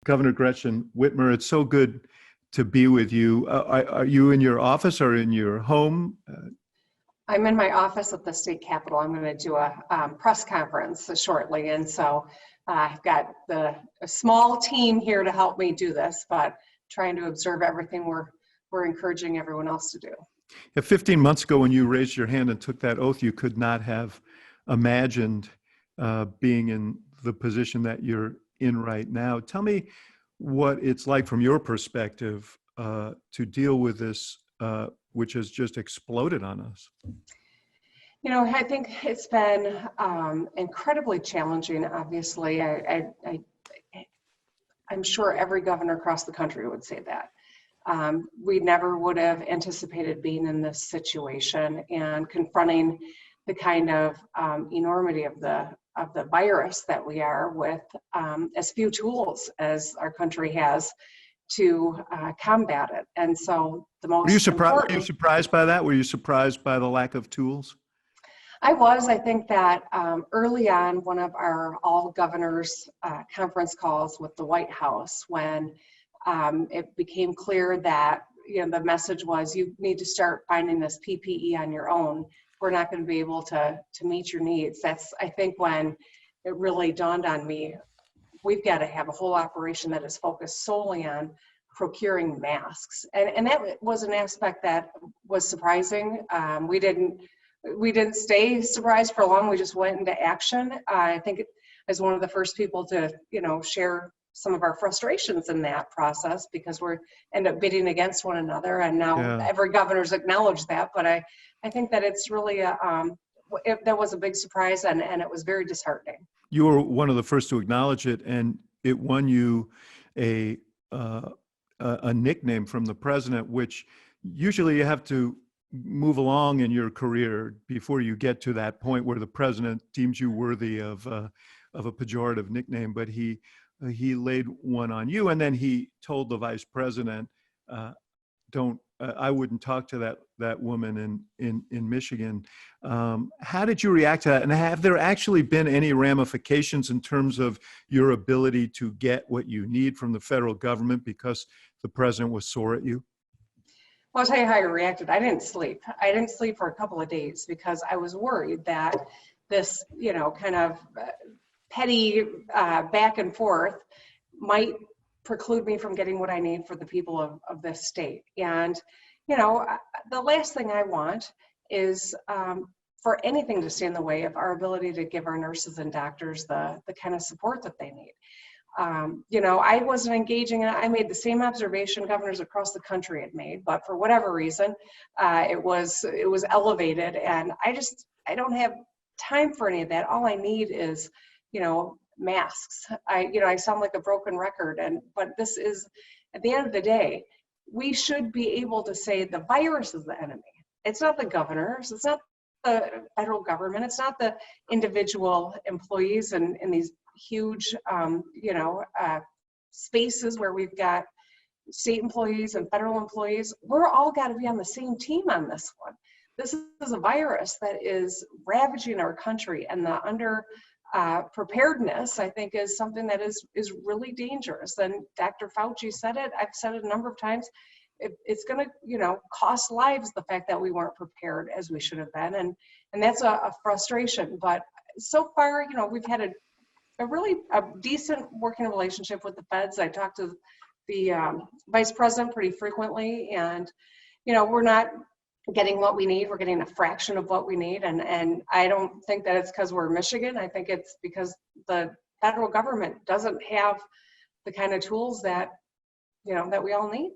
Governor Gretchen Whitmer, it's so good to be with you. Are you in your office or in your home? I'm in my office at the state capitol. I'm going to do a press conference shortly, and so I've got a small team here to help me do this, but trying to observe everything we're encouraging everyone else to do. Yeah, 15 months ago, when you raised your hand and took that oath, you could not have imagined being in the position that you're in right now. Tell me what it's like from your perspective to deal with this, which has just exploded on us. You know, I think it's been incredibly challenging. Obviously, I'm sure every governor across the country would say that. We never would have anticipated being in this situation and confronting the kind of enormity of the virus that we are with as few tools as our country has to combat it. And so the most Were you surprised by that? Were you surprised by the lack of tools? I think that early on, one of our all governors conference calls with the White House, when it became clear that the message was, you need to start finding this PPE on your own. We're not going to be able to meet your needs. That's, I think, when it really dawned on me, we've got to have a whole operation that is focused solely on procuring masks. And that was an aspect that was surprising. We didn't stay surprised for long. We just went into action. I think as one of the first people to, share some of our frustrations in that process, because we end up bidding against one another. And now every governor's acknowledged that. But I think that it's really that was a big surprise, and it was very disheartening. You were one of the first to acknowledge it, and it won you a nickname from the president, which usually you have to move along in your career before you get to that point where the president deems you worthy of a pejorative nickname. But he laid one on you, and then he told the vice president, I wouldn't talk to that woman in Michigan. How did you react to that? And have there actually been any ramifications in terms of your ability to get what you need from the federal government because the president was sore at you? Well, I'll tell you how I reacted. I didn't sleep. I didn't sleep for a couple of days because I was worried that this, kind of petty back and forth might preclude me from getting what I need for the people of this state. And, the last thing I want is for anything to stand in the way of our ability to give our nurses and doctors the kind of support that they need. I wasn't engaging, and I made the same observation governors across the country had made, but for whatever reason, it was elevated, and I don't have time for any of that. All I need is, masks. I sound like a broken record, but this is, at the end of the day, we should be able to say the virus is the enemy. It's not the governors. It's not the federal government. It's not the individual employees in these huge, spaces where we've got state employees and federal employees. We're all got to be on the same team on this one. This is a virus that is ravaging our country, and the preparedness, I think, is something that is really dangerous. And Dr. Fauci said it. I've said it a number of times. It's going to, cost lives, the fact that we weren't prepared as we should have been, and that's a frustration. But so far, we've had a really decent working relationship with the feds. I talk to the vice president pretty frequently, and we're not getting what we need. We're getting a fraction of what we need, and I don't think that it's because we're Michigan. I think it's because the federal government doesn't have the kind of tools that that we all need.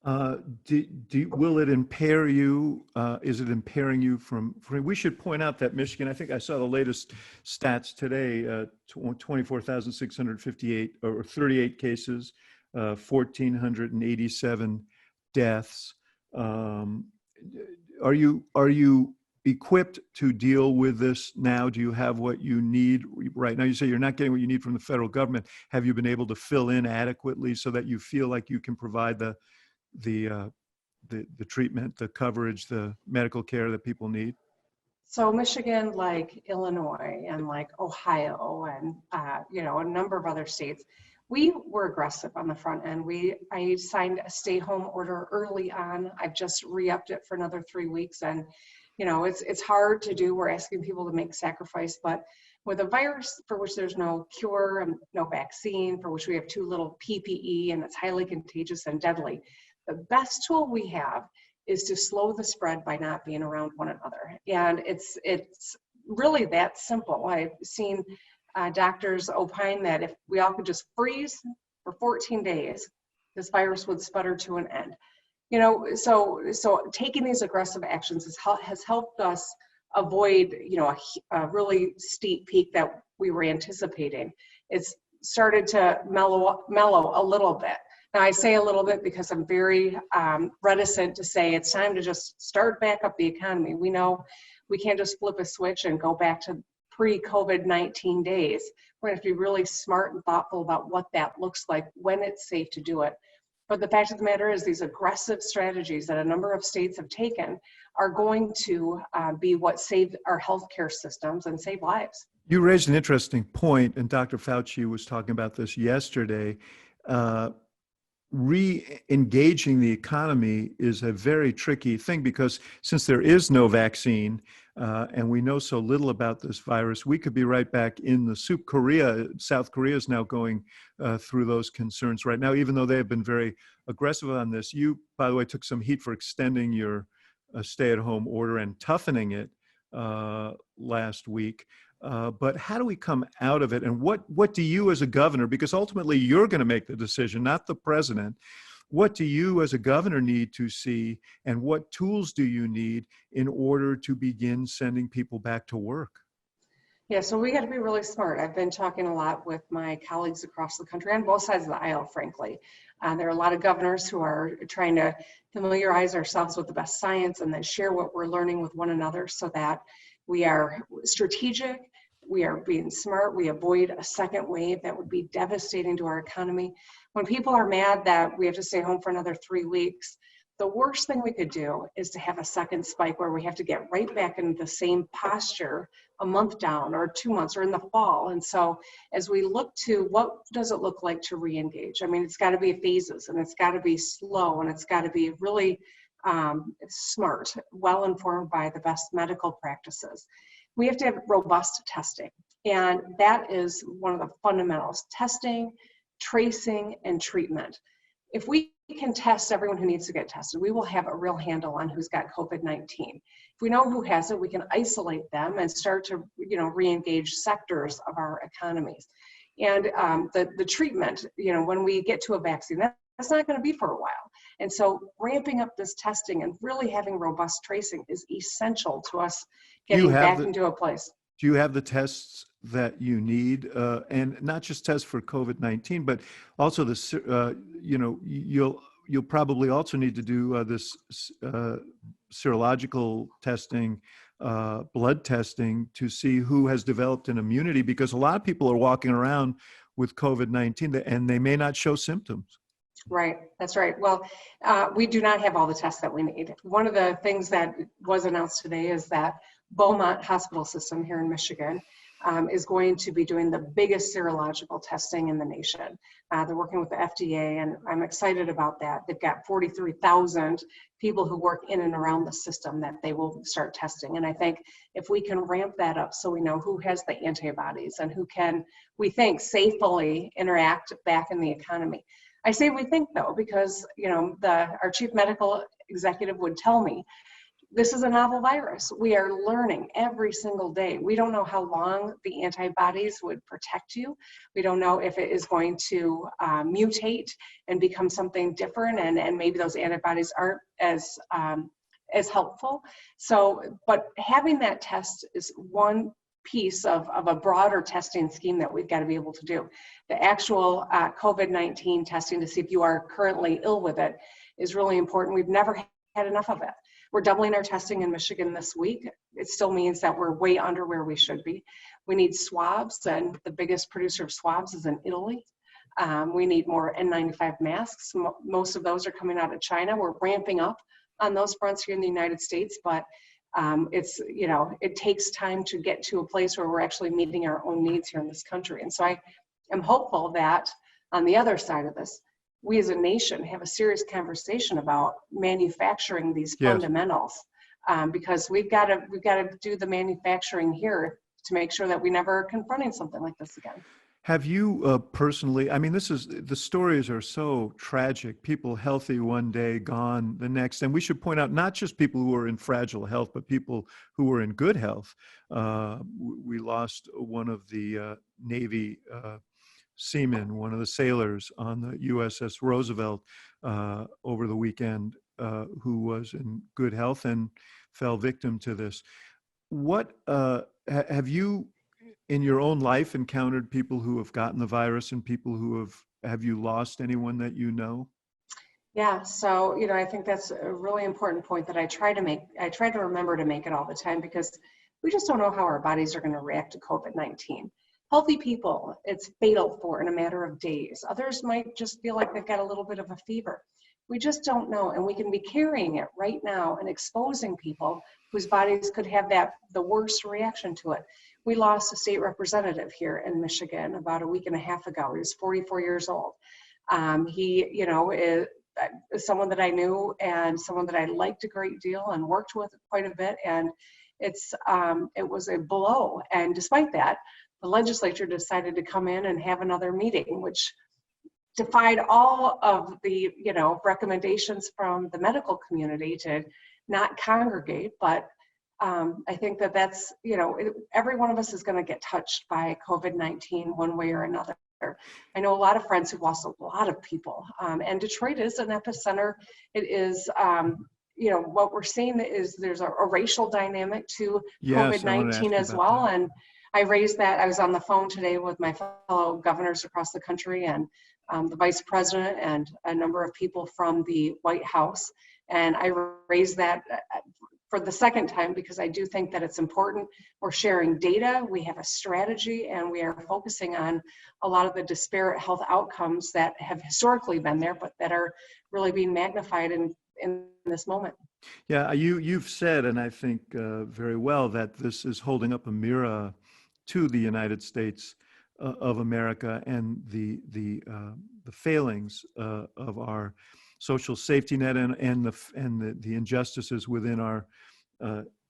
Will it impair you? Is it impairing you from? We should point out that Michigan, I think I saw the latest stats today, 24,658 or 38 cases, 1,487 deaths. Are you equipped to deal with this now? Do you have what you need right now? You say you're not getting what you need from the federal government. Have you been able to fill in adequately so that you feel like you can provide the treatment, the coverage, the medical care that people need? So Michigan, like Illinois and like Ohio and a number of other states, we were aggressive on the front end. I signed a stay-home order early on. I've just re-upped it for another 3 weeks, and it's hard to do. We're asking people to make sacrifice, but with a virus for which there's no cure and no vaccine, for which we have too little PPE, and it's highly contagious and deadly, the best tool we have is to slow the spread by not being around one another. And it's really that simple. I've seen doctors opine that if we all could just freeze for 14 days, this virus would sputter to an end. So taking these aggressive actions has helped us avoid, a really steep peak that we were anticipating. It's started to mellow a little bit. Now, I say a little bit because I'm very reticent to say it's time to just start back up the economy. We know we can't just flip a switch and go back to pre-COVID-19 days. We're going to have to be really smart and thoughtful about what that looks like when it's safe to do it. But the fact of the matter is these aggressive strategies that a number of states have taken are going to be what saved our healthcare systems and save lives. You raised an interesting point, and Dr. Fauci was talking about this yesterday. Re-engaging the economy is a very tricky thing because since there is no vaccine and we know so little about this virus, we could be right back in the soup. South Korea is now going through those concerns right now, even though they have been very aggressive on this. You, by the way, took some heat for extending your stay-at-home order and toughening it last week. But how do we come out of it? And what do you as a governor, because ultimately you're going to make the decision, not the president, what do you as a governor need to see, and what tools do you need in order to begin sending people back to work? Yeah, so we got to be really smart. I've been talking a lot with my colleagues across the country on both sides of the aisle, frankly. There are a lot of governors who are trying to familiarize ourselves with the best science and then share what we're learning with one another so that we are strategic, we are being smart, we avoid a second wave that would be devastating to our economy. When people are mad that we have to stay home for another 3 weeks, the worst thing we could do is to have a second spike where we have to get right back into the same posture a month down or 2 months or in the fall. And so as we look to what does it look like to re-engage? I mean, it's got to be phases, and it's got to be slow, and it's got to be really smart, well informed by the best medical practices. We have to have robust testing, and that is one of the fundamentals: testing, tracing, and treatment. If we can test everyone who needs to get tested, we will have a real handle on who's got COVID-19. If we know who has it, we can isolate them and start to, re-engage sectors of our economies. And the treatment, when we get to a vaccine, that's not going to be for a while. And so ramping up this testing and really having robust tracing is essential to us getting back into a place. Do you have the tests that you need, and not just tests for COVID-19, but also you'll probably also need to do this serological testing, blood testing to see who has developed an immunity, because a lot of people are walking around with COVID-19 and they may not show symptoms. Right, that's right. Well, we do not have all the tests that we need. One of the things that was announced today is that Beaumont Hospital System here in Michigan is going to be doing the biggest serological testing in the nation. They're working with the FDA, and I'm excited about that. They've got 43,000 people who work in and around the system that they will start testing. And I think if we can ramp that up so we know who has the antibodies and who can, we think, safely interact back in the economy. I say we think, though, because our chief medical executive would tell me, this is a novel virus. We are learning every single day. We don't know how long the antibodies would protect you. We don't know if it is going to mutate and become something different, and maybe those antibodies aren't as helpful. So, but having that test is one piece of a broader testing scheme that we've got to be able to do. The actual COVID-19 testing to see if you are currently ill with it is really important. We've never had enough of it. We're doubling our testing in Michigan this week. It still means that we're way under where we should be. We need swabs, and the biggest producer of swabs is in Italy. We need more N95 masks. Most of those are coming out of China. We're ramping up on those fronts here in the United States, but it takes time to get to a place where we're actually meeting our own needs here in this country. And so I am hopeful that On the other side of this, we as a nation have a serious conversation about manufacturing these Yes. fundamentals, because we've got to do the manufacturing here to make sure that we never are confronting something like this again. Have you personally, I mean, the stories are so tragic. People healthy one day, gone the next. And we should point out not just people who are in fragile health, but people who are in good health. We lost one of the Navy seamen, one of the sailors on the USS Roosevelt over the weekend, who was in good health and fell victim to this. What have you in your own life encountered people who have gotten the virus and people who have you lost anyone that you know? Yeah, so I think that's a really important point that I try to make. I try to remember to make it all the time, because we just don't know how our bodies are going to react to COVID-19. Healthy people, it's fatal for in a matter of days. Others might just feel like they've got a little bit of a fever. We just don't know, and we can be carrying it right now and exposing people whose bodies could have the worst reaction to it. We lost a state representative here in Michigan about a week and a half ago. He was 44 years old. He, is someone that I knew and someone that I liked a great deal and worked with quite a bit. And it was a blow. And despite that, the legislature decided to come in and have another meeting, which defied all of the, recommendations from the medical community to not congregate. But I think that's, every one of us is going to get touched by COVID-19 one way or another. I know a lot of friends who've lost a lot of people, and Detroit is an epicenter. It is, what we're seeing is there's a racial dynamic to COVID-19 as well. And I raised that. I was on the phone today with my fellow governors across the country and the vice president and a number of people from the White House. And I raised that for the second time, because I do think that it's important. We're sharing data, we have a strategy, and we are focusing on a lot of the disparate health outcomes that have historically been there, but that are really being magnified in this moment. Yeah, you've said, and I think very well, that this is holding up a mirror to the United States of America and the failings of our social safety net and the injustices within our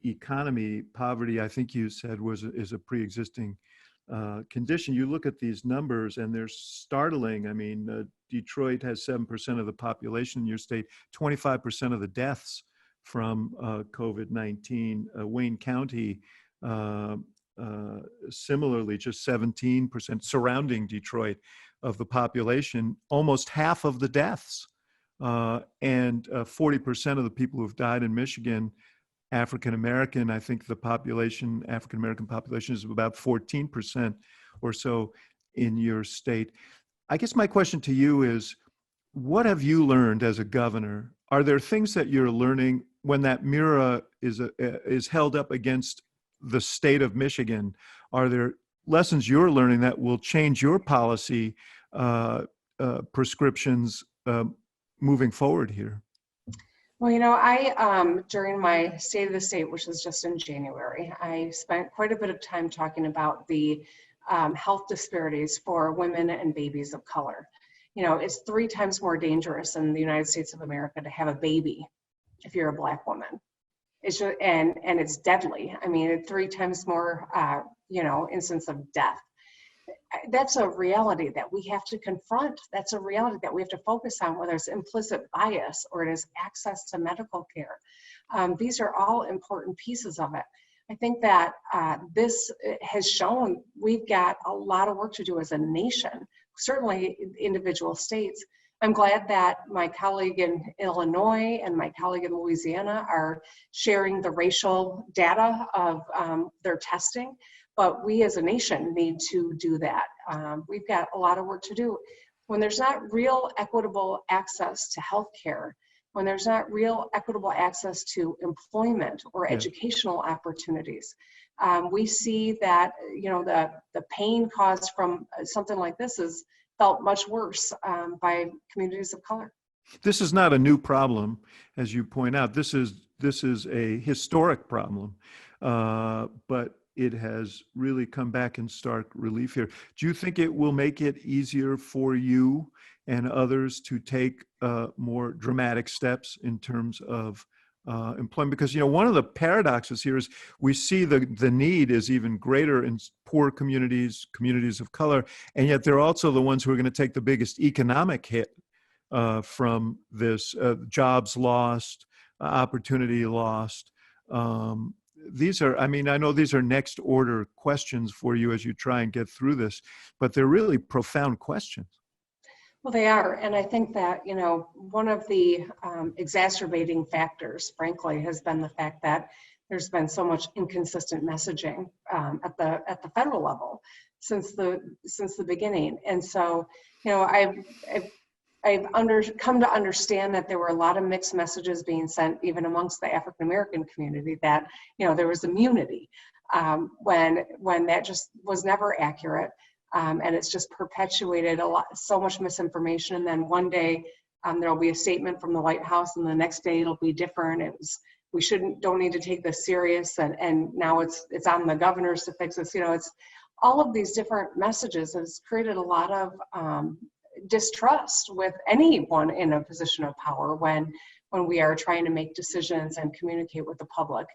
economy. Poverty, I think you said, is a pre-existing condition. You look at these numbers and they're startling. I mean, Detroit has 7% of the population in your state, 25% of the deaths from COVID-19. Wayne County, similarly, just 17% surrounding Detroit of the population, almost half of the deaths. And 40% of the people who've died in Michigan, African-American. I think the African-American population is about 14% or so in your state. I guess my question to you is, what have you learned as a governor? Are there things that you're learning when that mirror is held up against the state of Michigan? Are there lessons you're learning that will change your policy prescriptions moving forward here? Well, I, during my State of the State, which was just in January, I spent quite a bit of time talking about the health disparities for women and babies of color. It's 3 times more dangerous in the United States of America to have a baby if you're a Black woman. It's just, and it's deadly. I mean, 3 times more, instance of death. That's a reality that we have to confront. That's a reality that we have to focus on, whether it's implicit bias or it is access to medical care. These are all important pieces of it. I think that this has shown we've got a lot of work to do as a nation, certainly individual states. I'm glad that my colleague in Illinois and my colleague in Louisiana are sharing the racial data of their testing. But we as a nation need to do that. We've got a lot of work to do. When there's not real equitable access to healthcare, when there's not real equitable access to employment or educational opportunities, we see that the pain caused from something like this is felt much worse by communities of color. This is not a new problem, as you point out. This is a historic problem, but it has really come back in stark relief here. Do you think it will make it easier for you and others to take more dramatic steps in terms of employment? Because, one of the paradoxes here is we see the need is even greater in poor communities, communities of color, and yet they're also the ones who are going to take the biggest economic hit from this, jobs lost, opportunity lost. These are, I know these are next order questions for you as you try and get through this, but they're really profound questions. Well, they are. And I think that, one of the exacerbating factors, frankly, has been the fact that there's been so much inconsistent messaging at the federal level since the beginning. And so, I've come to understand that there were a lot of mixed messages being sent even amongst the African American community that, there was immunity when that just was never accurate. And it's just perpetuated so much misinformation. And then one day there'll be a statement from the White House, and the next day it'll be different. We don't need to take this serious, and now it's on the governors to fix this. It's all of these different messages has created a lot of distrust with anyone in a position of power when we are trying to make decisions and communicate with the public.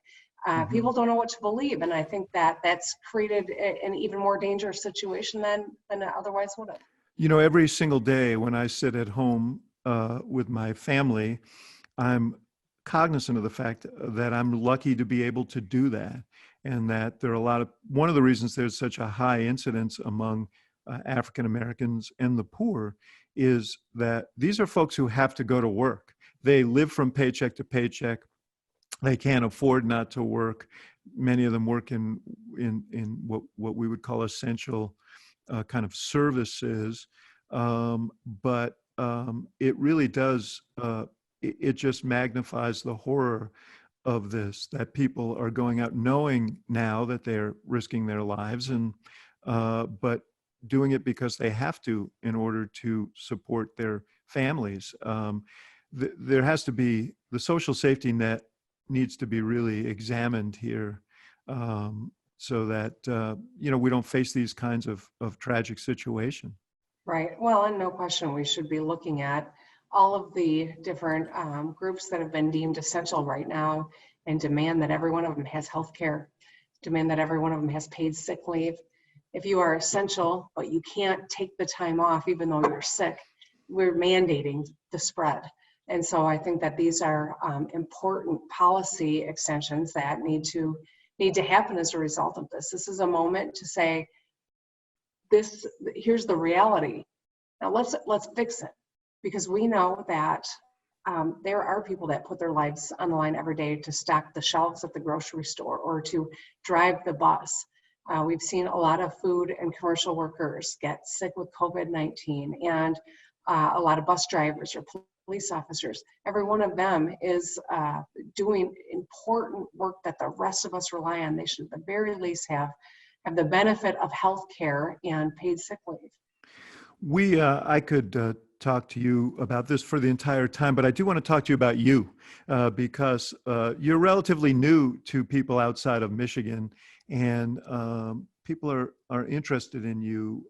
People don't know what to believe, and I think that's created an even more dangerous situation than it otherwise would have. Every single day when I sit at home with my family, I'm cognizant of the fact that I'm lucky to be able to do that, and that there are one of the reasons there's such a high incidence among African Americans and the poor is that these are folks who have to go to work. They live from paycheck to paycheck. They can't afford not to work. Many of them work in what we would call essential kind of services. But it really does, it just magnifies the horror of this, that people are going out knowing now that they're risking their lives, but doing it because they have to in order to support their families. There has to be, the social safety net needs to be really examined here, so that we don't face these kinds of tragic situations. Right. Well, and no question, we should be looking at all of the different groups that have been deemed essential right now and demand that every one of them has health care, demand that every one of them has paid sick leave. If you are essential, but you can't take the time off even though you're sick, we're mandating the spread. And so I think that these are important policy extensions that need to happen as a result of this. This is a moment to say, here's the reality. Now let's fix it, because we know that there are people that put their lives on the line every day to stock the shelves at the grocery store or to drive the bus. We've seen a lot of food and commercial workers get sick with COVID-19, and a lot of bus drivers or police officers. Every one of them is doing important work that the rest of us rely on. They should at the very least have the benefit of health care and paid sick leave. I could talk to you about this for the entire time, but I do want to talk to you about you because you're relatively new to people outside of Michigan, and people are interested in you.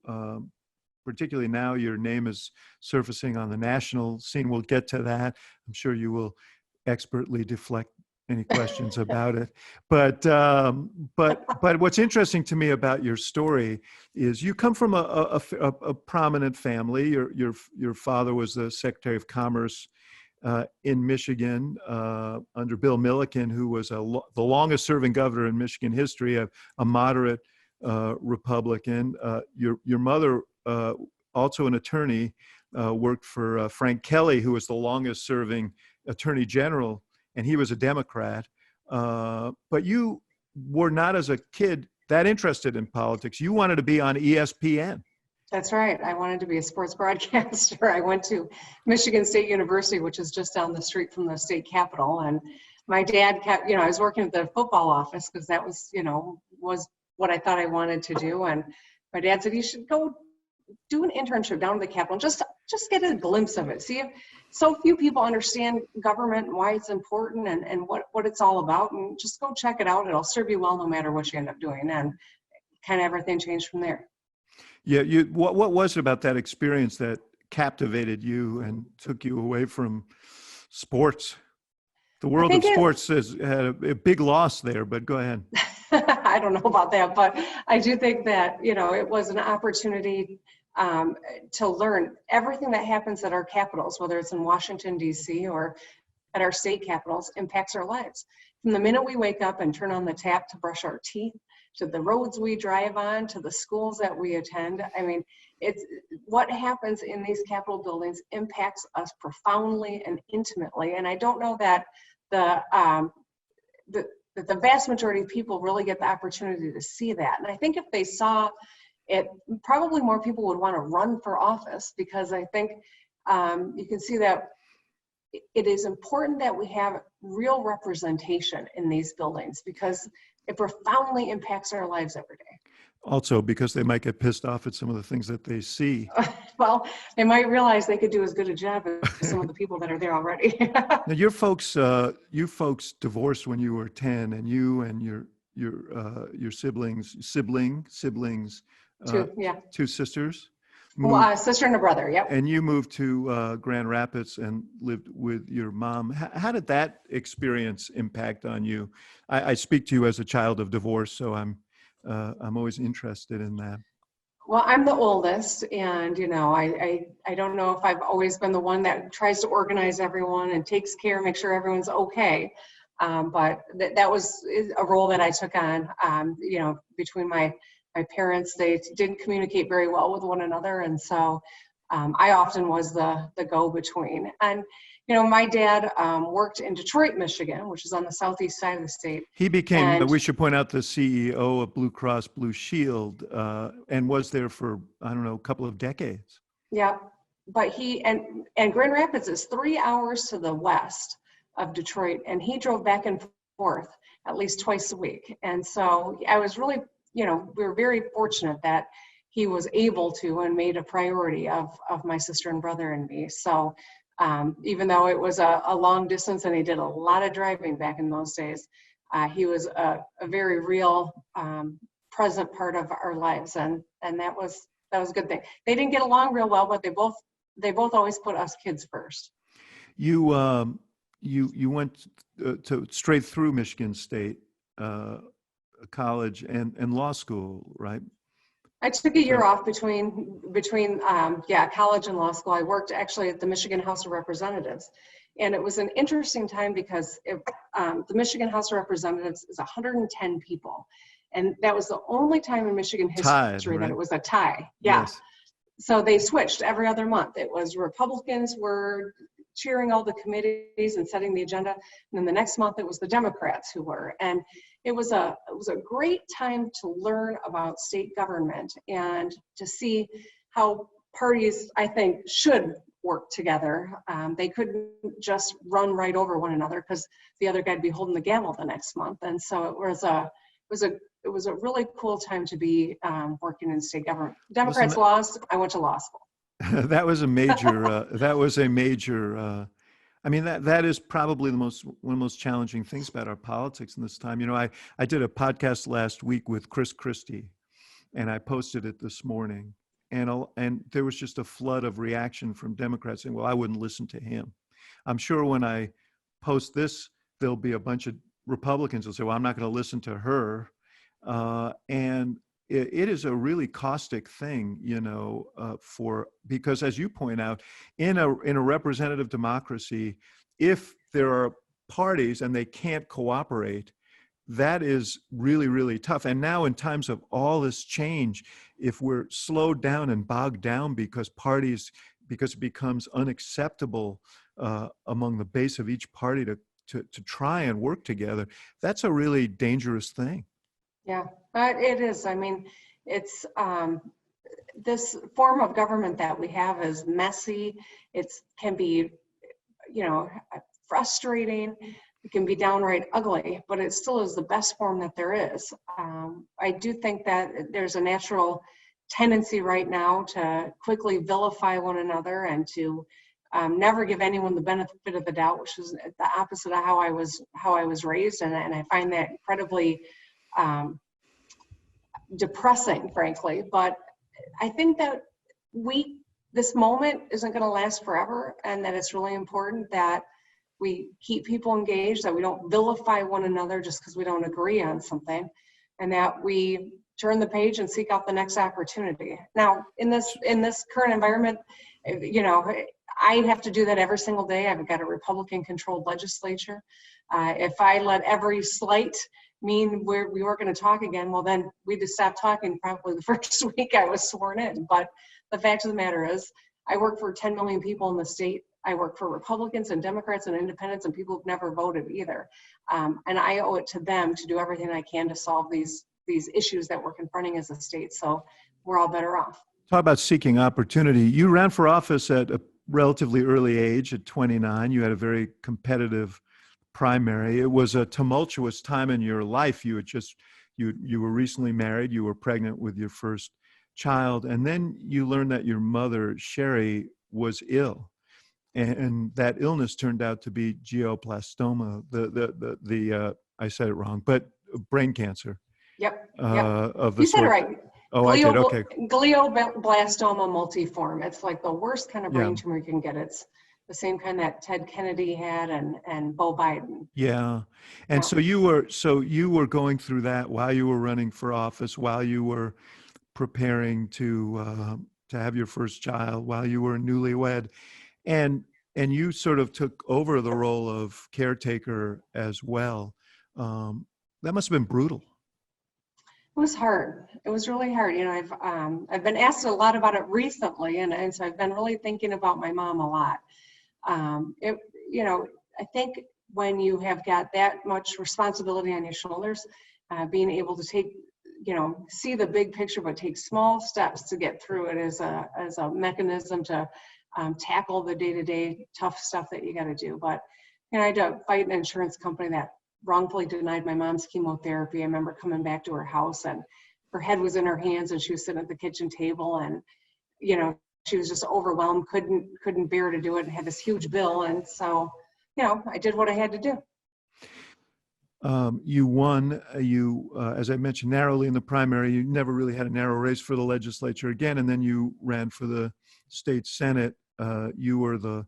Particularly now, your name is surfacing on the national scene. We'll get to that. I'm sure you will expertly deflect any questions about it. But what's interesting to me about your story is you come from a prominent family. Your father was the Secretary of Commerce in Michigan under Bill Milliken, who was the longest serving governor in Michigan history, a moderate Republican. Your mother, also an attorney, worked for Frank Kelly, who was the longest serving attorney general, and he was a Democrat. But you were not, as a kid, that interested in politics. You wanted to be on ESPN. That's right. I wanted to be a sports broadcaster. I went to Michigan State University, which is just down the street from the state capitol. And my dad kept, I was working at the football office because that was, was what I thought I wanted to do. And my dad said, you should go do an internship down to the Capitol, just just get a glimpse of it. See, if so few people understand government and why it's important and what it's all about, and just go check it out. It'll serve you well no matter what you end up doing, and kind of everything changed from there. Yeah, what was it about that experience that captivated you and took you away from sports? The I world of think sports has had a big loss there, but go ahead. I don't know about that, but I do think that, it was an opportunity to learn everything that happens at our capitals, whether it's in Washington, D.C. or at our state capitals, impacts our lives. From the minute we wake up and turn on the tap to brush our teeth, to the roads we drive on, to the schools that we attend. I mean, it's what happens in these Capitol buildings impacts us profoundly and intimately. And I don't know that the vast majority of people really get the opportunity to see that. And I think if they saw it, probably more people would want to run for office, because I think you can see that it is important that we have real representation in these buildings, because it profoundly impacts our lives every day. Also, because they might get pissed off at some of the things that they see. Well, they might realize they could do as good a job as some of the people that are there already. Now, you folks divorced when you were 10, and you and your siblings, Yeah. two sisters, Well, a sister and a brother. Yep. and you moved to Grand Rapids and lived with your mom. How did that experience impact on you? I speak to you as a child of divorce, so I'm always interested in that. Well, I'm the oldest, and I don't know if I've always been the one that tries to organize everyone and takes care, make sure everyone's okay. But that was a role that I took on. Between my parents, they didn't communicate very well with one another, and so I often was the go-between. And my dad worked in Detroit, Michigan, which is on the southeast side of the state. He became, we should point out, the CEO of Blue Cross Blue Shield, and was there for, I don't know, a couple of decades. Yeah, but he and Grand Rapids is 3 hours to the west of Detroit, and he drove back and forth at least twice a week. And so I was really, we were very fortunate that he was able to and made a priority of my sister and brother and me. So even though it was a long distance and he did a lot of driving back in those days, he was a very real present part of our lives, and that was a good thing. They didn't get along real well, but they both always put us kids first. You went to straight through Michigan State College and law school, right? I took a year off between college and law school. I worked actually at the Michigan House of Representatives, and it was an interesting time because the Michigan House of Representatives is 110 people, and that was the only time in Michigan history that it was a tie. Yeah. Yes. So they switched every other month. It was Republicans were chairing all the committees and setting the agenda, and then the next month it was the Democrats who were. And it was a great time to learn about state government and to see how parties, I think, should work together. They couldn't just run right over one another because the other guy'd be holding the gavel the next month. And so it was a really cool time to be working in state government. Democrats lost. I went to law school. That was a major. I mean, that is probably one of the most challenging things about our politics in this time. I did a podcast last week with Chris Christie, and I posted it this morning, and there was just a flood of reaction from Democrats saying, "Well, I wouldn't listen to him." I'm sure when I post this, there'll be a bunch of Republicans who'll say, "Well, I'm not going to listen to her," and it is a really caustic thing, because as you point out, in a representative democracy, if there are parties and they can't cooperate, that is really, really tough. And now in times of all this change, if we're slowed down and bogged down because it becomes unacceptable among the base of each party to try and work together, that's a really dangerous thing. Yeah, it is. I mean, it's this form of government that we have is messy. It can be, frustrating. It can be downright ugly, but it still is the best form that there is. I do think that there's a natural tendency right now to quickly vilify one another and to never give anyone the benefit of the doubt, which is the opposite of how I was raised, and I find that incredibly depressing, frankly. But I think that this moment isn't going to last forever, and that it's really important that we keep people engaged, that we don't vilify one another just because we don't agree on something, and that we turn the page and seek out the next opportunity. Now, in this current environment, I have to do that every single day. I've got a Republican-controlled legislature. If I let every slight mean we weren't going to talk again, well, then we just stopped talking probably the first week I was sworn in. But the fact of the matter is, I work for 10 million people in the state. I work for Republicans and Democrats and independents and people who've never voted either. And I owe it to them to do everything I can to solve these issues that we're confronting as a state. So we're all better off. Talk about seeking opportunity. You ran for office at a relatively early age, at 29. You had a very competitive primary. It was a tumultuous time in your life. You were recently married. You were pregnant with your first child, and then you learned that your mother, Sherry, was ill, and that illness turned out to be glioblastoma. I said it wrong, but brain cancer. Yep. Of the You said sort. it right. Oh, I did. Okay. Glioblastoma multiforme. It's like the worst kind of brain Yeah. tumor you can get. It's the same kind that Ted Kennedy had and Beau Biden. Yeah. And so you were going through that while you were running for office, while you were preparing to have your first child, while you were newlywed, and you sort of took over the role of caretaker as well. That must have been brutal. It was hard. It was really hard. I've been asked a lot about it recently, and so I've been really thinking about my mom a lot. I think when you have got that much responsibility on your shoulders, being able to see the big picture, but take small steps to get through it as a mechanism to tackle the day-to-day tough stuff that you got to do. But I had to fight an insurance company that wrongfully denied my mom's chemotherapy. I remember coming back to her house and her head was in her hands and she was sitting at the kitchen table, and she was just overwhelmed, couldn't bear to do it, and had this huge bill. And so I did what I had to do. You won, as I mentioned, narrowly in the primary. You never really had a narrow race for the legislature again, and then you ran for the state Senate. You were the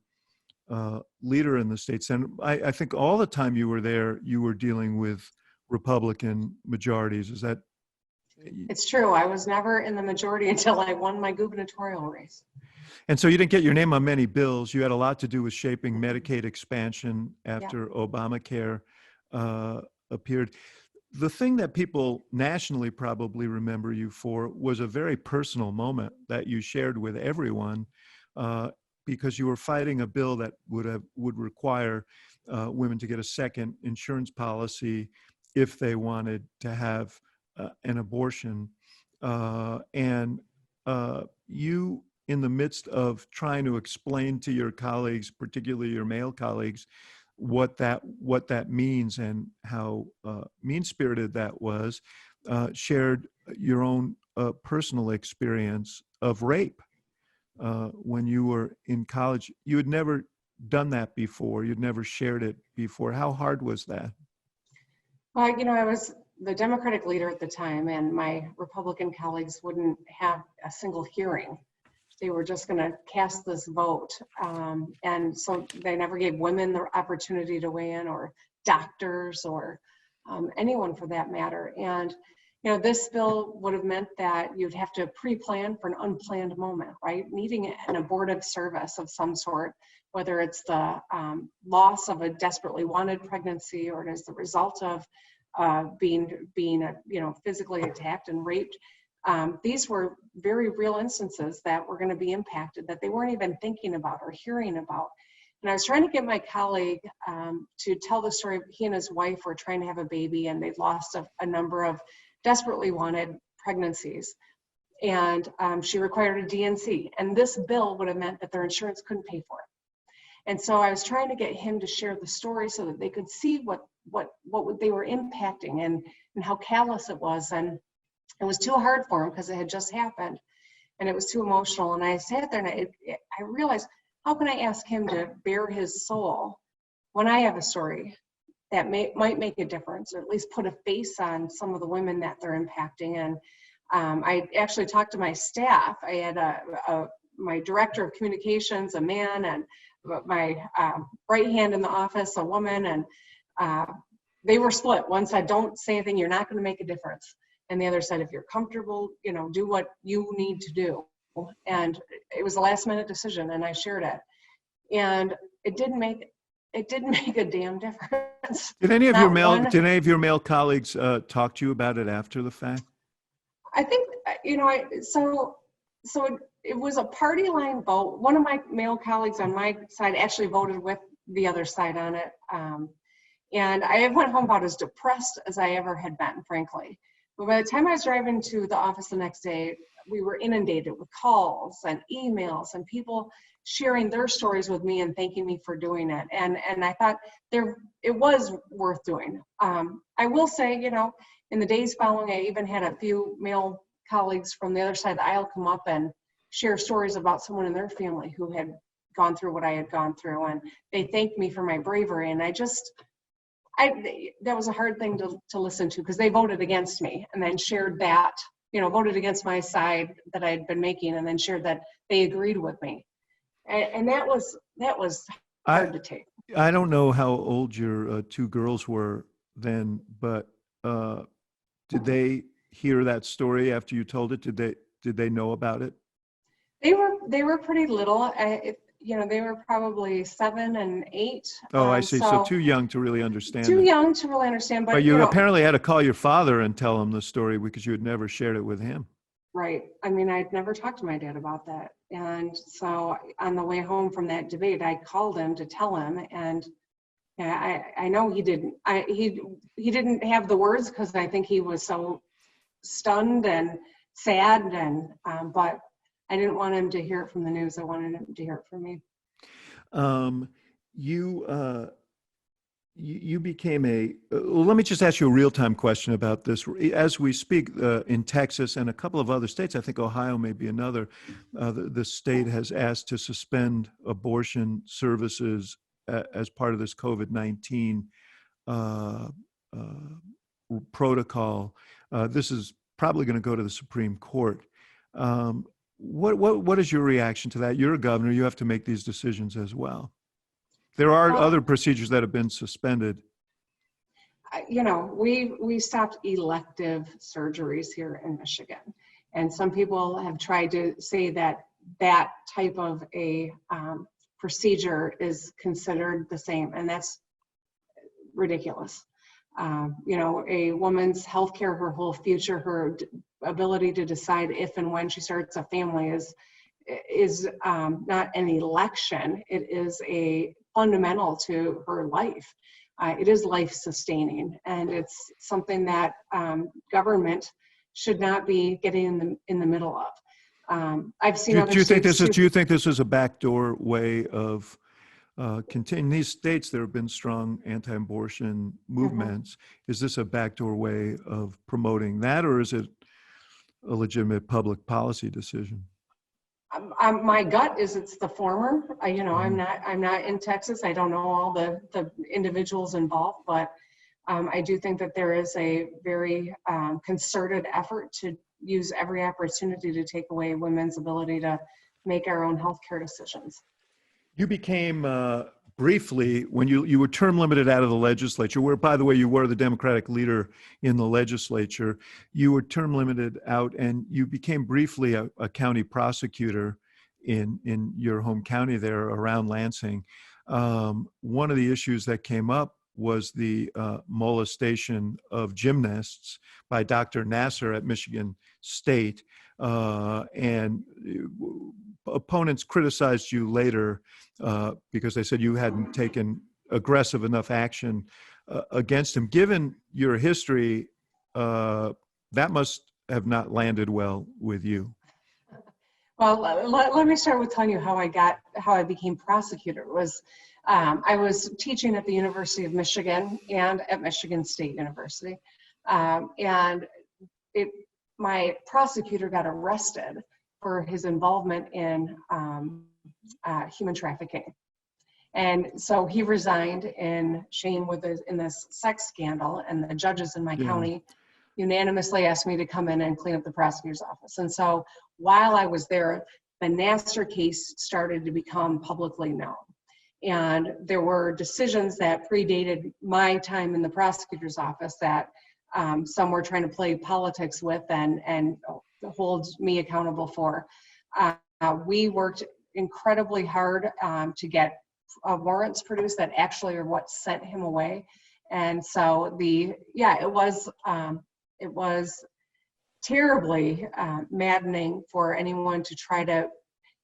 leader in the state Senate. I think all the time you were there, you were dealing with Republican majorities. Is that? It's true. I was never in the majority until I won my gubernatorial race. And so you didn't get your name on many bills. You had a lot to do with shaping Medicaid expansion after Obamacare appeared. The thing that people nationally probably remember you for was a very personal moment that you shared with everyone, because you were fighting a bill that would require women to get a second insurance policy if they wanted to have an abortion. And you, in the midst of trying to explain to your colleagues, particularly your male colleagues, what that means and how mean-spirited that was, shared your own personal experience of rape when you were in college. You had never done that before. You'd never shared it before. How hard was that? Well, I was the Democratic leader at the time, and my Republican colleagues wouldn't have a single hearing. They were just going to cast this vote. And so they never gave women the opportunity to weigh in, or doctors, or anyone for that matter. And, this bill would have meant that you'd have to pre-plan for an unplanned moment, right? Needing an abortive service of some sort, whether it's the loss of a desperately wanted pregnancy, or it is the result of being physically attacked and raped. These were very real instances that were going to be impacted, that they weren't even thinking about or hearing about. And I was trying to get my colleague to tell the story of he and his wife were trying to have a baby, and they'd lost a number of desperately wanted pregnancies. And she required a D&C. And this bill would have meant that their insurance couldn't pay for it. And so I was trying to get him to share the story so that they could see what they were impacting and how callous it was. And It was too hard for him because it had just happened, and it was too emotional. And I sat there and I realized, how can I ask him to bare his soul when I have a story that might make a difference, or at least put a face on some of the women that they're impacting? And I actually talked to my staff. I had my director of communications, a man, and my right hand in the office, a woman, and they were split. One said, don't say anything, you're not going to make a difference. And the other said, if you're comfortable, do what you need to do. And it was a last minute decision, and I shared it. And it didn't make a damn difference. Did any of your male colleagues talk to you about it after the fact? I think, so it was a party line vote. One of my male colleagues on my side actually voted with the other side on it. And I went home about as depressed as I ever had been, frankly. But by the time I was driving to the office the next day, we were inundated with calls and emails and people sharing their stories with me and thanking me for doing it. And I thought it was worth doing. I will say, in the days following, I even had a few male colleagues from the other side of the aisle come up and share stories about someone in their family who had gone through what I had gone through. And they thanked me for my bravery. And that was a hard thing to listen to, because they voted against me and then shared that, voted against my side that I had been making, and then shared that they agreed with me. And that was hard to take. I don't know how old your two girls were then, but did they hear that story after you told it? Did they know about it? They were pretty little. They were probably 7 and 8. Oh, I see. So too young to really understand. Too young to really understand. But you apparently had to call your father and tell him the story, because you had never shared it with him. Right. I mean, I'd never talked to my dad about that. And so on the way home from that debate, I called him to tell him. And I know he didn't. He didn't have the words, because I think he was so stunned and sad. And but I didn't want him to hear it from the news. I wanted him to hear it from me. You became let me just ask you a real-time question about this. As we speak, in Texas and a couple of other states, I think Ohio may be another, the state has asked to suspend abortion services as part of this COVID-19 protocol. This is probably going to go to the Supreme Court. What is your reaction to that? You're a governor. You have to make these decisions as well. There are other procedures that have been suspended. We stopped elective surgeries here in Michigan. And some people have tried to say that type of a procedure is considered the same. And that's ridiculous. A woman's health care, her whole future, her ability to decide if and when she starts a family is not an election. It is a fundamental to her life. It is life sustaining, and it's something that government should not be getting in the middle of. I've seen other states. Do you think this is a backdoor way of in these states? There have been strong anti-abortion movements. Mm-hmm. Is this a backdoor way of promoting that, or is it a legitimate public policy decision? My gut is it's the former. I'm not in Texas. I don't know all the individuals involved, but I do think that there is a very concerted effort to use every opportunity to take away women's ability to make our own healthcare decisions. You became briefly, when you were term limited out of the legislature, where, by the way, you were the Democratic leader in the legislature, you were term limited out, and you became briefly a county prosecutor in your home county there around Lansing. One of the issues that came up was the molestation of gymnasts by Dr. Nasser at Michigan State. And opponents criticized you later because they said you hadn't taken aggressive enough action against him. Given your history, that must have not landed well with you. Well, let me start with telling you how I became prosecutor. I was teaching at the University of Michigan and at Michigan State University. And my prosecutor got arrested for his involvement in human trafficking. And so he resigned in shame in this sex scandal, and the judges in my county unanimously asked me to come in and clean up the prosecutor's office. And so while I was there, the Nassar case started to become publicly known. And there were decisions that predated my time in the prosecutor's office that some were trying to play politics with and hold me accountable for. We worked incredibly hard to get warrants produced that actually are what sent him away. And so it was terribly maddening for anyone to try to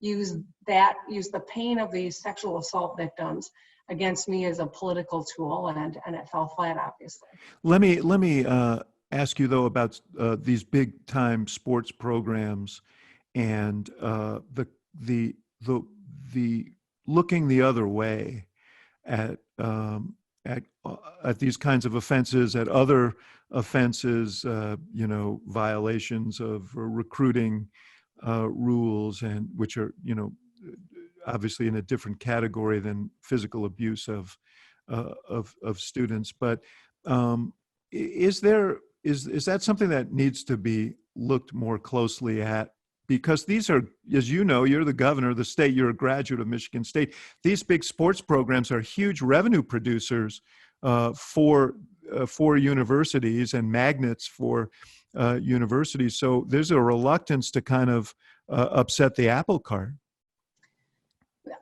use the pain of these sexual assault victims against me as a political tool, and it fell flat, obviously. Let me ask you though about these big time sports programs and the looking the other way at these kinds of offenses, at other offenses, violations of recruiting rules, and which are obviously in a different category than physical abuse of students. But is that something that needs to be looked more closely at? Because these are, as you know, you're the governor of the state, you're a graduate of Michigan State. These big sports programs are huge revenue producers for universities and magnets for universities. So there's a reluctance to kind of upset the apple cart.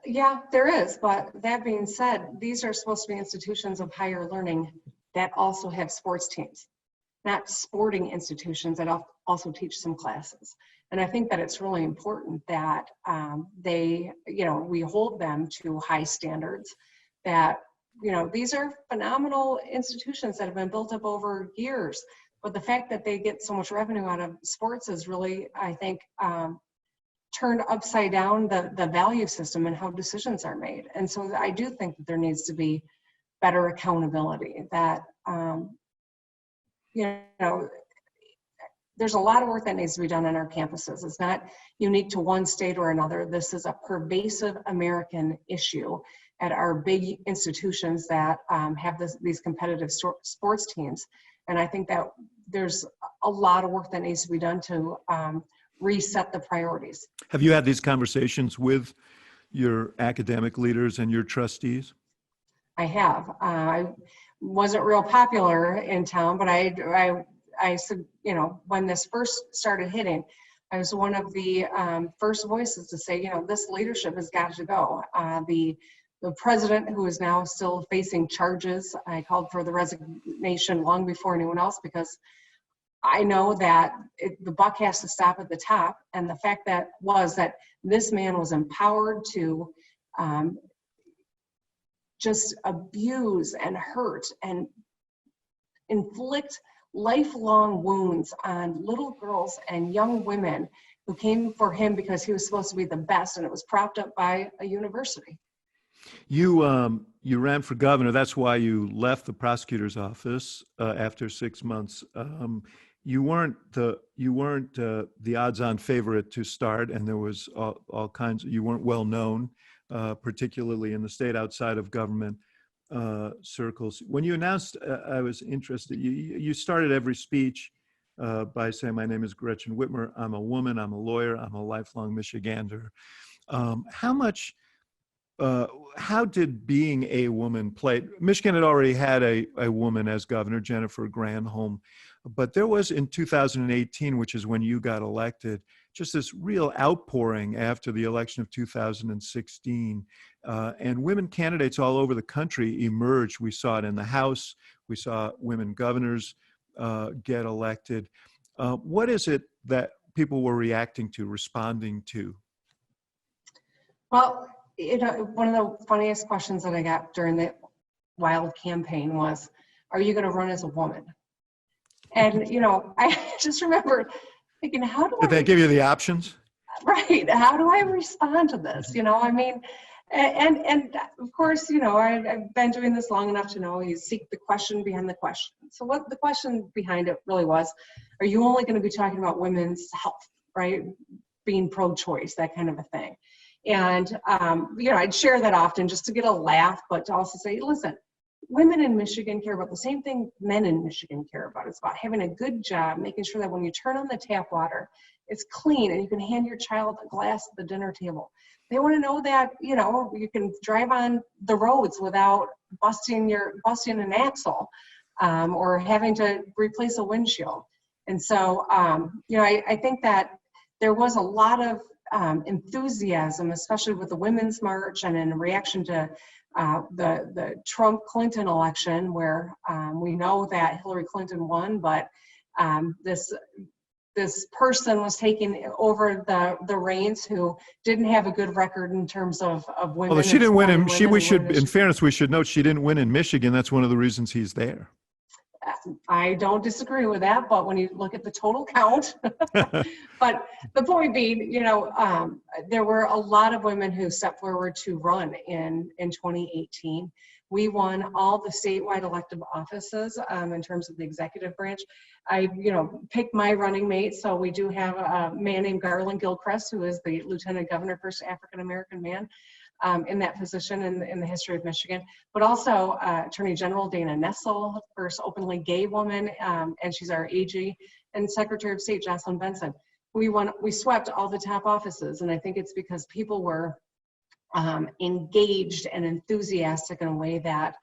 Yeah, there is. But that being said, these are supposed to be institutions of higher learning that also have sports teams, not sporting institutions that also teach some classes. And I think that it's really important that we hold them to high standards, that, these are phenomenal institutions that have been built up over years. But the fact that they get so much revenue out of sports is really, I think, turned upside down the value system and how decisions are made. And so I do think that there needs to be better accountability, that, there's a lot of work that needs to be done on our campuses. It's not unique to one state or another. This is a pervasive American issue at our big institutions that have these competitive sports teams. And I think that there's a lot of work that needs to be done to reset the priorities. Have you had these conversations with your academic leaders and your trustees? I have. I wasn't real popular in town, but I said, when this first started hitting, I was one of the first voices to say, this leadership has got to go. The president, who is now still facing charges, I called for the resignation long before anyone else, because I know that the buck has to stop at the top. And the fact that this man was empowered to just abuse and hurt and inflict lifelong wounds on little girls and young women who came for him because he was supposed to be the best, and it was propped up by a university. You ran for governor. That's why you left the prosecutor's office after 6 months. You weren't the odds-on favorite to start, and there was all kinds. You weren't well known, particularly in the state outside of government circles. When you announced, I was interested. You started every speech by saying, "My name is Gretchen Whitmer. I'm a woman. I'm a lawyer. I'm a lifelong Michigander." How did being a woman play? Michigan had already had a woman as governor, Jennifer Granholm, but there was in 2018, which is when you got elected, just this real outpouring after the election of 2016. And women candidates all over the country emerged. We saw it in the House. We saw women governors get elected. What is it that people were reacting to, responding to? Well, one of the funniest questions that I got during the wild campaign was, "Are you going to run as a woman?" And, I just remember thinking, how do Did they give you the options? Right. How do I respond to this? And of course, I've been doing this long enough to know you seek the question behind the question. So what the question behind it really was, are you only going to be talking about women's health, right? Being pro-choice, that kind of a thing. And, I'd share that often just to get a laugh, but to also say, listen, women in Michigan care about the same thing men in Michigan care about. It's about having a good job, making sure that when you turn on the tap water, it's clean and you can hand your child a glass at the dinner table. They want to know that, you can drive on the roads without busting an axle or having to replace a windshield. And so, I think that there was a lot of enthusiasm, especially with the Women's March and in reaction to the Trump-Clinton election, where we know that Hillary Clinton won, but this person was taking over the reins who didn't have a good record in terms of women. Although she didn't win in fairness, we should note she didn't win in Michigan. That's one of the reasons he's there. I don't disagree with that, but when you look at the total count, but the point being, there were a lot of women who stepped forward to run in 2018. We won all the statewide elective offices in terms of the executive branch. I, picked my running mate. So we do have a man named Garland Gilchrist, who is the Lieutenant Governor, first African-American man in that position in the history of Michigan, but also Attorney General Dana Nessel, first openly gay woman, and she's our AG, and Secretary of State Jocelyn Benson. We swept all the top offices, and I think it's because people were engaged and enthusiastic in a way that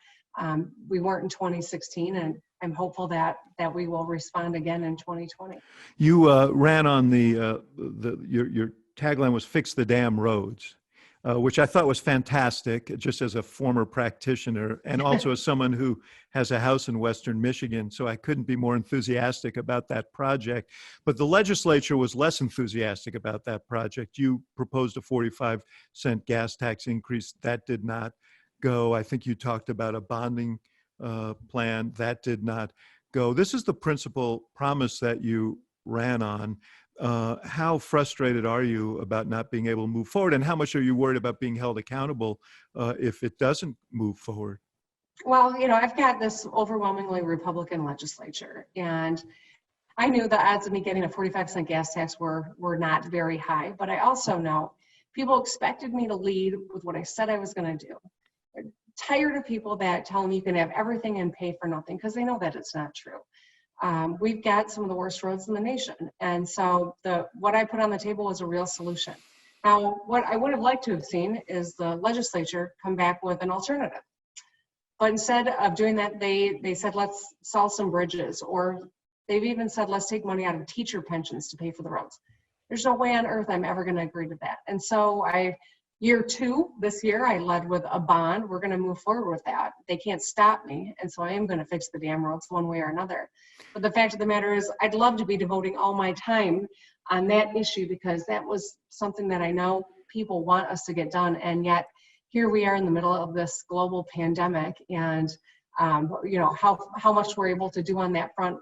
we weren't in 2016, and I'm hopeful that we will respond again in 2020. You ran on your tagline was "Fix the damn roads," which I thought was fantastic, just as a former practitioner and also as someone who has a house in Western Michigan. So I couldn't be more enthusiastic about that project. But the legislature was less enthusiastic about that project. You proposed a 45-cent gas tax increase. That did not go. I think you talked about a bonding plan. That did not go. This is the principal promise that you ran on. How frustrated are you about not being able to move forward, and how much are you worried about being held accountable if it doesn't move forward? Well, I've got this overwhelmingly Republican legislature, and I knew the odds of me getting a 45-cent gas tax were not very high, but I also know people expected me to lead with what I said I was going to do. They're tired of people that tell them you can have everything and pay for nothing, because they know that it's not true. We've got some of the worst roads in the nation. And so what I put on the table was a real solution. Now, what I would have liked to have seen is the legislature come back with an alternative. But instead of doing that, they said, let's sell some bridges, or they've even said, let's take money out of teacher pensions to pay for the roads. There's no way on earth I'm ever going to agree to that. And so year two, this year, I led with a bond. We're going to move forward with that. They can't stop me. And so I am going to fix the damn roads one way or another. But the fact of the matter is, I'd love to be devoting all my time on that issue, because that was something that I know people want us to get done. And yet here we are in the middle of this global pandemic, and how much we're able to do on that front,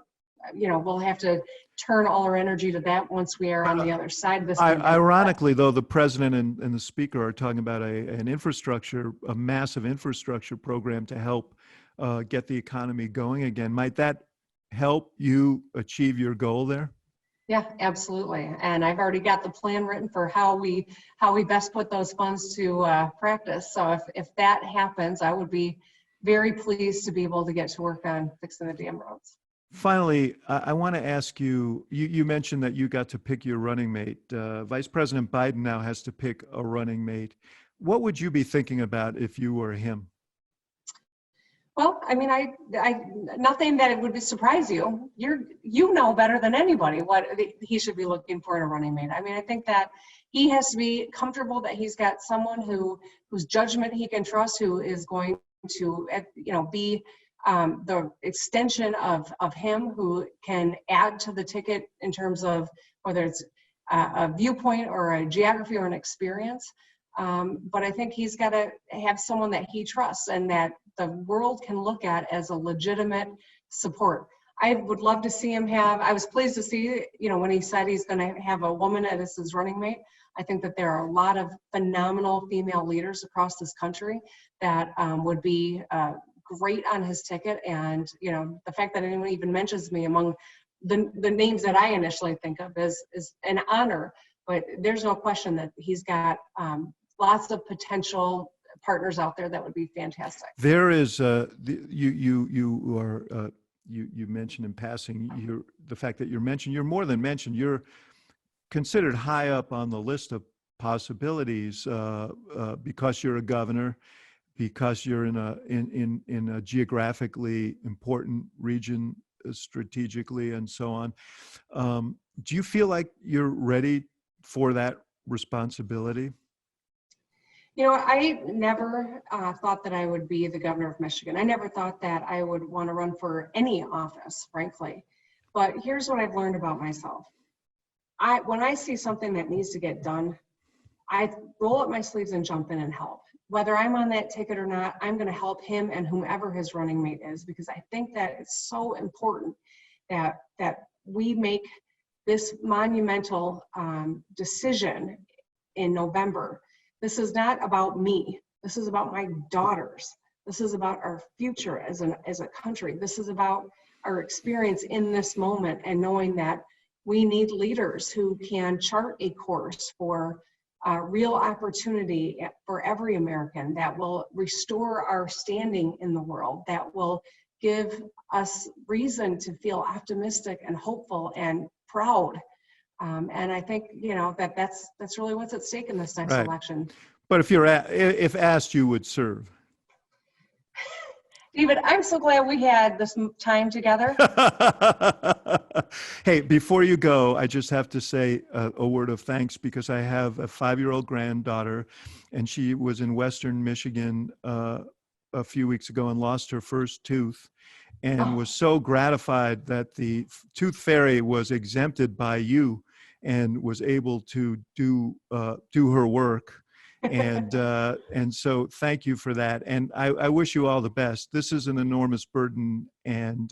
we'll have to turn all our energy to that once we are on the other side of this. Ironically, though, the president and the speaker are talking about a massive infrastructure program to help get the economy going again. Might that help you achieve your goal there? Yeah, absolutely. And I've already got the plan written for how we best put those funds to practice. So if that happens, I would be very pleased to be able to get to work on fixing the damn roads. Finally, I want to ask you mentioned that you got to pick your running mate. Vice President Biden now has to pick a running mate. What would you be thinking about if you were him? Well, I mean, I nothing that would surprise you. You know better than anybody what he should be looking for in a running mate. I mean, I think that he has to be comfortable that he's got someone whose judgment he can trust, who is going to, be the extension of him, who can add to the ticket in terms of whether it's a viewpoint or a geography or an experience. But I think he's got to have someone that he trusts and that the world can look at as a legitimate support. I would love to see him have, I was pleased to see, when he said he's going to have a woman as his running mate. I think that there are a lot of phenomenal female leaders across this country that would be great on his ticket. And, the fact that anyone even mentions me among the names that I initially think of is an honor. But there's no question that he's got lots of potential partners out there that would be fantastic. There is you mentioned in passing the fact that you're more than mentioned. You're considered high up on the list of possibilities because you're a governor, because you're in a geographically important region strategically and so on. Do you feel like you're ready for that responsibility? I never thought that I would be the governor of Michigan. I never thought that I would want to run for any office, frankly. But here's what I've learned about myself. When I see something that needs to get done, I roll up my sleeves and jump in and help. Whether I'm on that ticket or not, I'm going to help him and whomever his running mate is, because I think that it's so important that we make this monumental decision in November. This is not about me. This is about my daughters. This is about our future as a country. This is about our experience in this moment and knowing that we need leaders who can chart a course for real opportunity for every American, that will restore our standing in the world, that will give us reason to feel optimistic and hopeful and proud. And I think, that's really what's at stake in this next election. But if asked, you would serve. David, I'm so glad we had this time together. Hey, before you go, I just have to say a word of thanks, because I have a 5-year-old granddaughter, and she was in Western Michigan a few weeks ago and lost her first tooth, and was so gratified that the tooth fairy was exempted by you and was able to do her work. And so thank you for that. And I wish you all the best. This is an enormous burden, and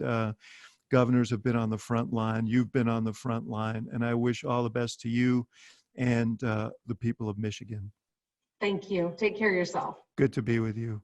governors have been on the front line. You've been on the front line, and I wish all the best to you and the people of Michigan. Thank you. Take care of yourself. Good to be with you.